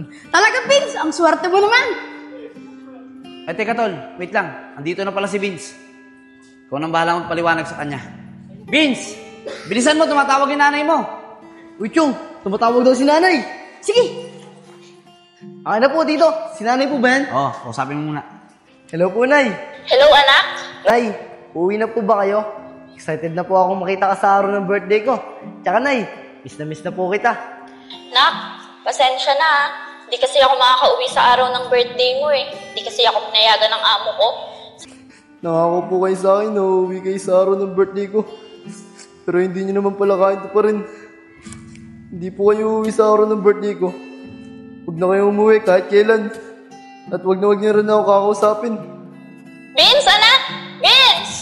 Talaga, Vince! Ang swerte mo naman! Ay, teka tol, wait lang. Andito na pala si Vince. Ikaw nang bahala magpaliwanag sa kanya. Vince! Bilisan mo, tumatawag yung nanay mo. Uy, Chong, tumatawag daw si nanay. Sige! Akin na po dito. Si nanay po ba yan? Oo, kausapin mo muna. Hello po, Nay. Hello, anak? Nay, uuwi na po ba kayo? Excited na po ako makita ka sa araw ng birthday ko. Tsaka, Nay, miss na po kita. Nak, pasensya na ah. Di kasi ako makakauwi sa araw ng birthday mo eh. Di kasi ako pinayagan ng amo ko. Nangako po kayo sa akin na uuwi kayo sa araw ng birthday ko. Pero hindi nyo naman pala kahit pa rin. Hindi po kayo uuwi sa araw ng birthday ko. Huwag na kayo umuwi kahit kailan. At huwag nyo rin ako kakausapin. Vince, anak! Vince!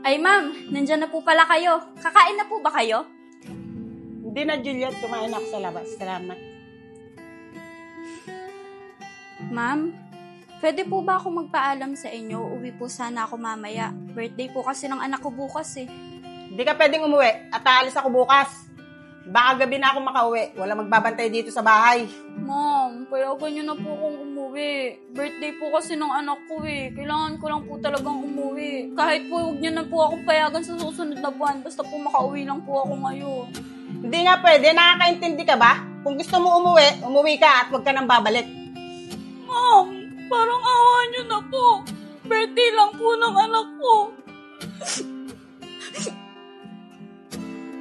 Ay, ma'am, nandyan na po pala kayo. Kakain na po ba kayo? Hindi na, Juliet. Kumain ako sa labas. Salamat. Ma'am, pwede po ba ako magpaalam sa inyo? Uwi po sana ako mamaya. Birthday po kasi ng anak ko bukas eh. Hindi ka pwedeng umuwi at aalis ako bukas. Baka gabi na ako makauwi. Wala magbabantay dito sa bahay. Ma'am, payagan niyo na po akong umuwi. Birthday po kasi ng anak ko eh. Kailangan ko lang po talagang umuwi. Kahit po huwag niyo na po akong payagan sa susunod na buwan. Basta po makauwi lang po ako ngayon. Hindi nga pwede. Nakakaintindi ka ba? Kung gusto mo umuwi, umuwi ka at huwag ka nang babalik. Ma'am, parang awa niyo na po. Birthday lang po ng anak ko.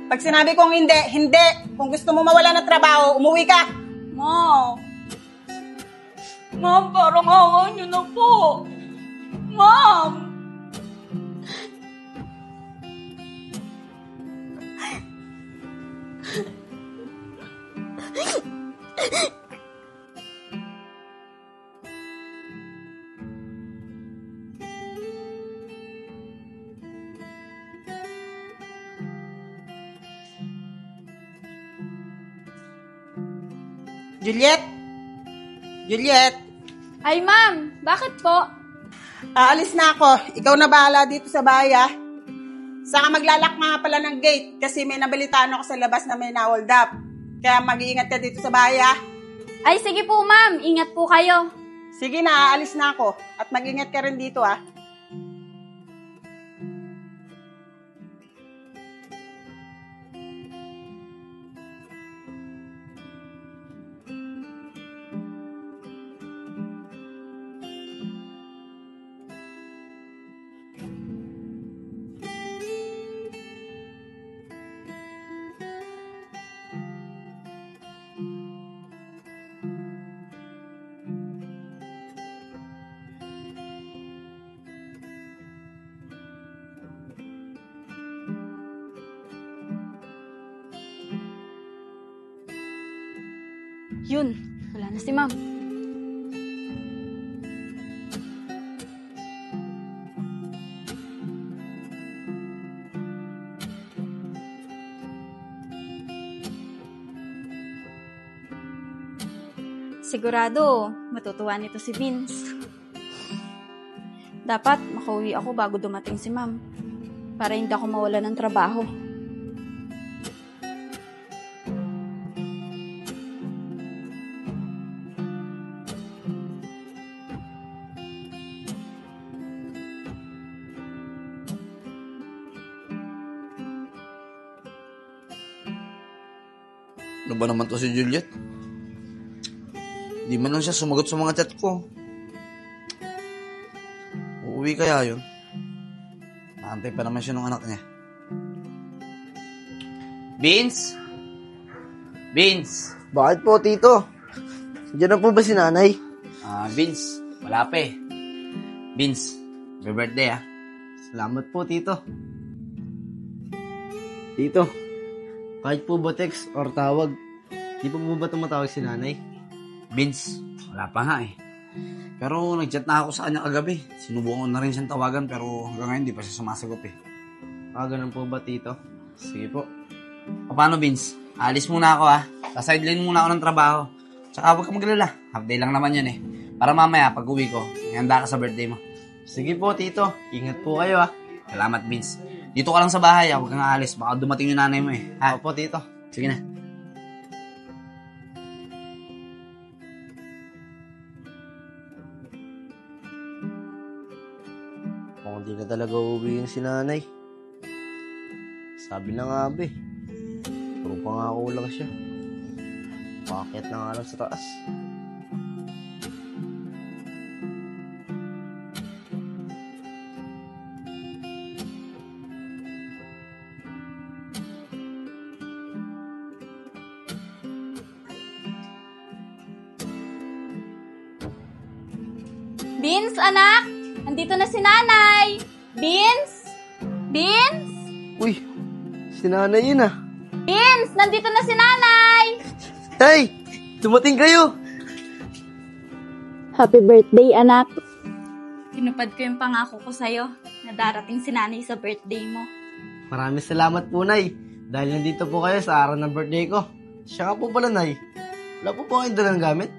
Pag sinabi kong hindi, hindi. Kung gusto mo mawala ng trabaho, umuwi ka. Ma'am. Ma'am, parang awa niyo na po. Ma'am. Juliet? Juliet? Ay, ma'am. Bakit po? Aalis na ako. Ikaw na bahala dito sa bahay, ah. Saka maglalak nga pala ng gate kasi may nabalitaan ako sa labas na may na-hold up. Kaya mag-iingat ka dito sa bahay, ah. Ay, sige po, ma'am. Ingat po kayo. Sige na, aalis na ako. At mag-ingat ka rin dito, ah. Yun. Wala na si ma'am. Sigurado, matutuwa nito si Vince. Dapat makauwi ako bago dumating si ma'am. Para hindi ako mawala ng trabaho. Ano ba naman to si Juliet? Di man lang siya sumagot sa mga chat ko. Uuwi kaya yun? Naantay pa naman siya ng anak niya. Vince? Vince? Bakit po, Tito? Diyan na po ba si nanay? Vince, wala pa eh. Vince, may birthday ah. Salamat po, Tito. Tito, kahit po ba text or tawag, di pa po ba tumatawag si nanay? Vince, wala pa nga eh. Pero nag-chat na ako sa kanya kagabi. Sinubukan ko na rin siyang tawagan pero hanggang ngayon di pa siya sumasagot eh. Ganun po ba, Tito? Sige po. Paano, Vince? Alis muna ako, ha? Sa-sideline muna ako ng trabaho. Tsaka huwag kang maglala. Half day lang naman yun, eh. Para mamaya, pag uwi ko, handa ka sa birthday mo. Sige po, Tito. Ingat po kayo, ha. Salamat, Vince. Dito ka lang sa bahay, ha? Huwag kang aalis. Baka dumating yung nanay mo, eh. Ha? Opo, Tito. Sige na. Kung hindi na talaga uuwi yung si nanay. Sabi na nga ba eh. Puro pangako lang siya. Pakit na nga lang sa taas. Beans, anak! Andito na si nanay! Beans? Beans? Uy! Si nanay yun ah. Beans! Nandito na si nanay! Hey! Dumating kayo! Happy birthday, anak. Tinupad ko yung pangako ko sa'yo na darating si nanay sa birthday mo. Maraming salamat po, Nay. Dahil nandito po kayo sa araw ng birthday ko. Siya nga po pala, Nay. Wala po po kayong dalang gamit?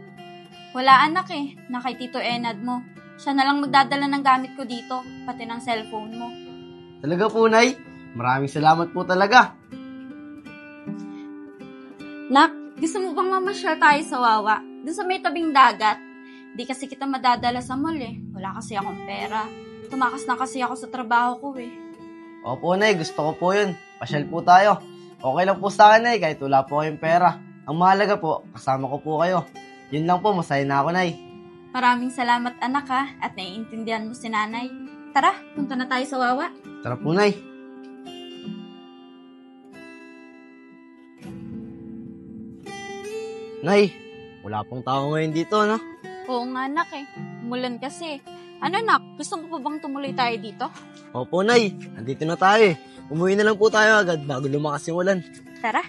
Wala anak eh, na kay Tito Enad mo. Siya na lang magdadala ng gamit ko dito, pati ng cellphone mo. Talaga po, Nay. Maraming salamat po talaga. Nak, gusto mo bang mamasyal tayo sa Wawa? Doon sa may tabing dagat. Di kasi kita madadala sa mall eh. Wala kasi akong pera. Tumakas na kasi ako sa trabaho ko eh. Opo, Nay. Gusto ko po yun. Pasyal po tayo. Okay lang po sa akin, Nay, kahit wala po kayong pera. Ang mahalaga po, kasama ko po kayo. Yun lang po, masaya na ako, Nay. Maraming salamat anak ha, at naiintindihan mo si nanay. Tara, punta na tayo sa Wawa. Tara po, Nay. Nay, wala pong tao ngayon dito, no? Oo nga anak eh, umulan kasi. Ano nak, gusto mo pa bang tumuloy tayo dito? Opo, Nay. Nandito na tayo eh. Umuwi na lang po tayo agad bago lumakas yung ulan. Tara.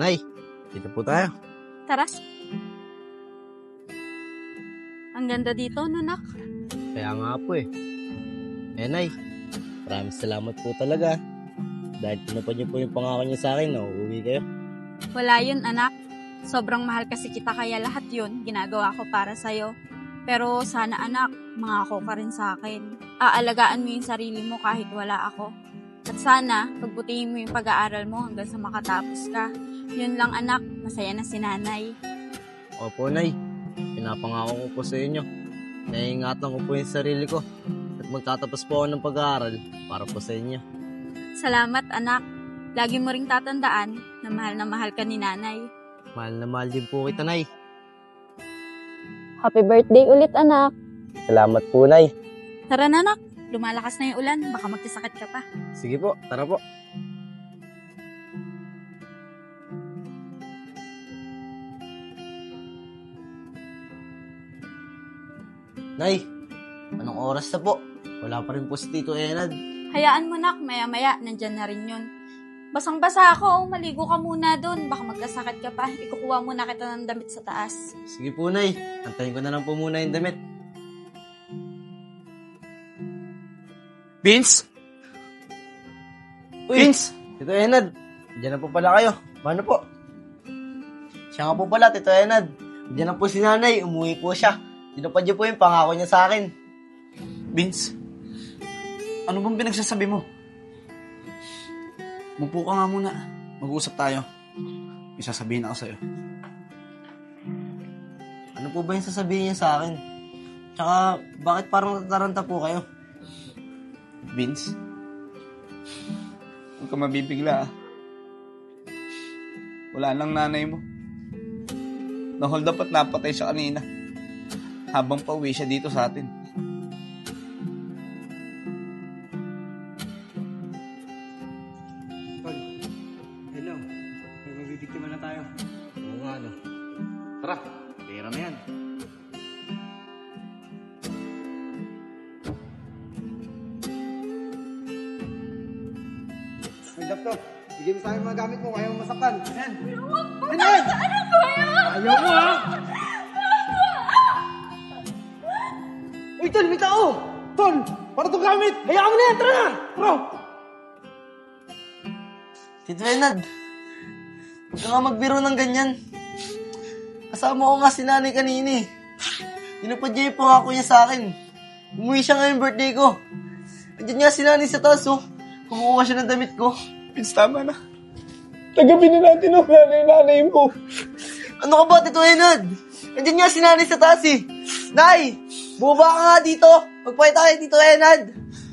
Nay, dito po tayo. Tara. Ang ganda dito, nanak. Kaya nga po eh. Nay, maraming salamat po talaga. Dahil tinupad niyo po yung pangako niyo sa akin na uuwi kayo. Wala yun, anak. Sobrang mahal kasi kita kaya lahat yun ginagawa ko para sa'yo. Pero sana anak, mangako ka rin sa akin. Aalagaan mo yung sarili mo kahit wala ako. At sana, pagbutihin mo yung pag-aaral mo hanggang sa makatapos ka. Yun lang anak, masaya na si nanay. Opo, Nay. Pinapangako ko po sa inyo. Naiingatan ko po yung sarili ko. At magtatapos po ako ng pag-aaral para po sa inyo. Salamat anak. Lagi mo ring tatandaan na mahal ka ni nanay. Mahal na mahal din po kita, Nay. Happy birthday ulit, anak. Salamat po, Nay. Tara na anak, lumalakas na yung ulan. Baka magkasakit ka pa. Sige po, tara po. Nay, anong oras na po? Wala pa rin po si Tito Enad. Hayaan mo nak, maya-maya, nandyan na rin yun. Basang-basa ako, maligo ka muna dun. Baka magkasakit ka pa. Ikukuha muna kita ng damit sa taas. Sige po, Nay. Antayin ko na lang po muna yung damit. Vince? Uy, Vince? Tito Enad, diyan na po pala kayo. Paano po? Siya nga po pala, Tito Enad. Diyan na po si nanay, umuwi po siya. Tinupad niyo po yung pangako niya sa akin. Vince? Ano bang pinagsasabi mo? Mupo ka nga muna. Mag-uusap tayo. May sasabihin ako sa'yo. Ano po ba yung sasabihin niya sa akin? Tsaka, bakit parang natataranta po kayo? Vince? Huwag ka mabibigla. Wala nang nanay mo. Na-hold up at napatay siya kanina. Habang pauwi siya dito sa atin. Tol, hello. May mabibiktima na tayo. Oo nga, no. Tara, pera na yan. May laptop. Bigyan mo sa akin mga gamit mo. Ayaw mo masaktan. Ayan. Ayan! Ano ba yan? Ayaw mo, ha? Uy, Tol, may tao! Tol, para itong gamit! Hayaan mo na yan! Tara na! Tara! Tito Enad, huwag ka nga magbiro ng ganyan. Kasama ko nga si nanay kanina eh. Tinupad niya yung pangako niya sa akin. Umuwi siya ngayong birthday ko. Andiyan nga si nanay sa taas, oh. Kumukuha siya ng damit ko. Vince, tama na. Tagabin na natin ang nanay mo. Ano ka ba, Tito Enad? Andiyan nga si nanay sa taas eh. Nay! Bumaba ka nga dito. Magpakita kay Tito Enad.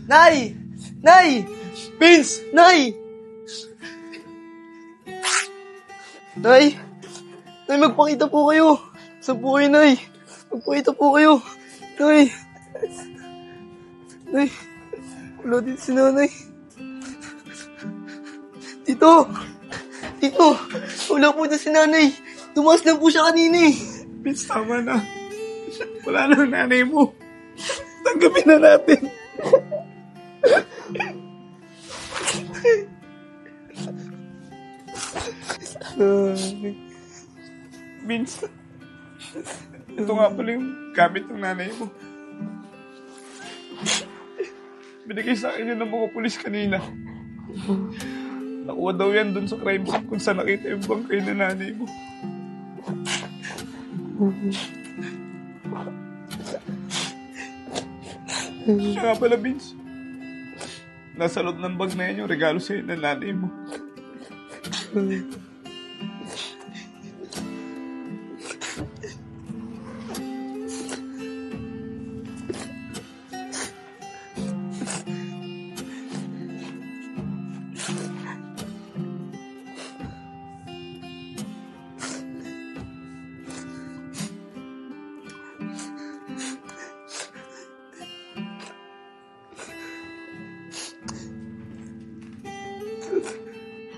Nay! Nay! Vince! Nay! Nay! Nay, magpakita po kayo. Saan po kayo, Nay? Magpakita po kayo. Nay! Nay! Wala dito si nanay. Tito! Tito! Wala po dito si nanay. Tumaas lang po siya kanina eh. Vince, tama na. Wala na ang nanay mo. Tanggapin na natin. Vince, ito nga pala yung gamit ng nanay mo. Binigay sa akin yun ng mga pulis kanina. Nakuha daw yan dun sa crime scene kung saan nakita yung bangkay na nanay mo. Siya nga pala, Vince. Nasa loob ng bag na yan yung regalo sa'yo ng nanay mo.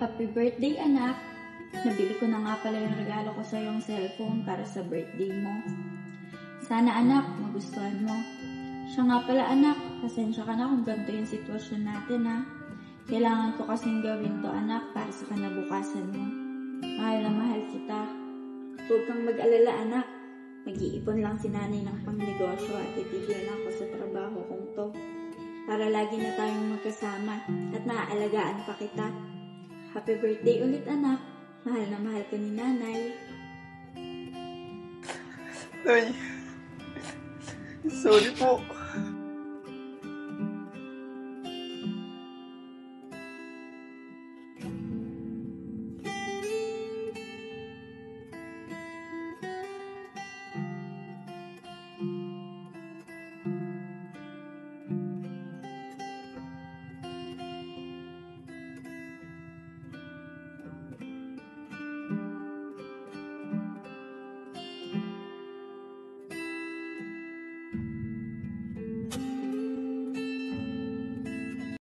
Happy birthday, anak. Nabili ko na nga pala yung regalo ko sa yung cellphone para sa birthday mo. Sana, anak, magustuhan mo. Siya nga pala, anak, pasensya ka na kung ganito yung sitwasyon natin, ha. Kailangan ko kasing gawin to, anak, para sa kinabukasan mo. Mahal na mahal kita. Huwag kang mag-alala, anak. Mag-iipon lang si nanay ng pangnegosyo at itigil na ako sa trabaho kong to. Para lagi na tayong magkasama at maaalagaan pa kita. Happy birthday ulit, anak. Mahal na mahal ka ni nanay. Nay, sorry po.